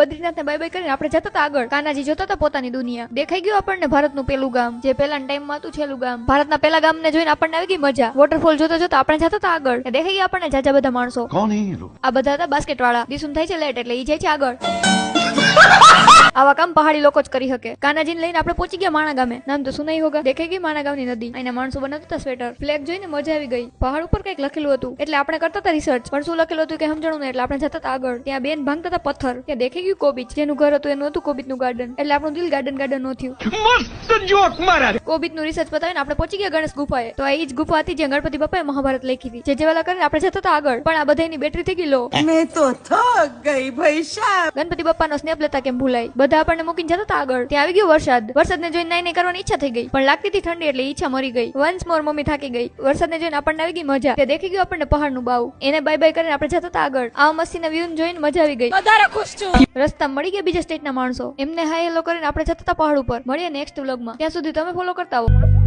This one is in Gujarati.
બદ્રીનાથ ને બાય બાય કરીને આપણે જતા હતા આગળ. કાનાજી જોતા હતા પોતાની દુનિયા. દેખાઈ ગયું આપણને ભારતનું પેલું ગામ, જે પેલા ટાઈમમાં હતું છેલ્લું ગામ. ભારતના પેલા ગામ ને જોઈને આપણને આવી ગઈ મજા. વોટરફોલ જોતા જોતા આપણે જતા હતા આગળ. દેખાઈ ગયા આપણને જાજા બધા માણસો. कौन है ये लोग? આ બધા હતા બાસ્કેટ વાળા. દિસુમ થાય છે લેટ એટલે ઈ જાય છે આગળ. આવા કામ પહાડી લોકો જ કરી શકે. કાનાજીને લઈને આપણે પહોંચી ગયા માણા ગામે. નામ તો સુનાઈ હોગા. દેખાઈ ગઈ માણા ગામની નદી. અહીંના માણસો બનાવતા હતા સ્વેટર. ફ્લેગ જોઈને મજા આવી ગઈ. પહાડ ઉપર કઈક લખેલું હતું એટલે આપણે કરતા હતા રિસર્ચ. પણ શું લખેલું હતું કે સમજણું નહીં એટલે આપણે જતા હતા આગળ. ત્યાં બેન ભાંગતા હતા પથ્થર. ત્યાં દેખાઈ ગયું કોબીચ. જેનું ઘર હતું એનું હતું કોબીચનું ગાર્ડન. એટલે આપણું દિલ ગાર્ડન નો થયું. મસ્ત જોક મારા. કોબીચનું રિસર્ચ બતાવીને આપણે પહોંચી ગયા ગણેશ ગુફાએ. તો આ ઈ જ ગુફા હતી જ્યાં ગણપતિ બાપાએ મહાભારત લખી હતી. જે જેવાલા કરીને આપણે જતા હતા આગળ. પણ આ બધાની બેટરી થઈ ગઈ લો. मैं तो थक गई भाई साहब. ગણપતિ બાપાનો સ્નેપ લેતા કેમ ભૂલાય. બધા આપણને મૂકીને જતા હતા આગળ. ત્યાં આવી ગયો વરસાદ. વરસાદને જોઈને નાઈ કરવાની ઈચ્છા થઈ ગઈ. પણ લાગતી હતી ઠંડી એટલે ઈચ્છા મરી ગઈ. વન્સ મોર મમ્મી થાકી ગઈ. વરસાદને જોઈને આપણને આવી ગઈ મજા. તે દેખી ગયું આપણને પહાડનું બાવ. એને બાય બાય કરીને આપણે જતા હતા આગળ. આ મસ્તીના વ્યૂ જોઈને મજા આવી ગઈ. વધારે ખુશ છું. રસ્તા મળી ગયા બીજા સ્ટેટના માણસો. એમને હાય હેલો કરીને આપણે જતા હતા પહાડ ઉપર. મળીએ નેક્સ્ટ વ્લોગમાં. ત્યાં સુધી તમે ફોલો કરતા આવો.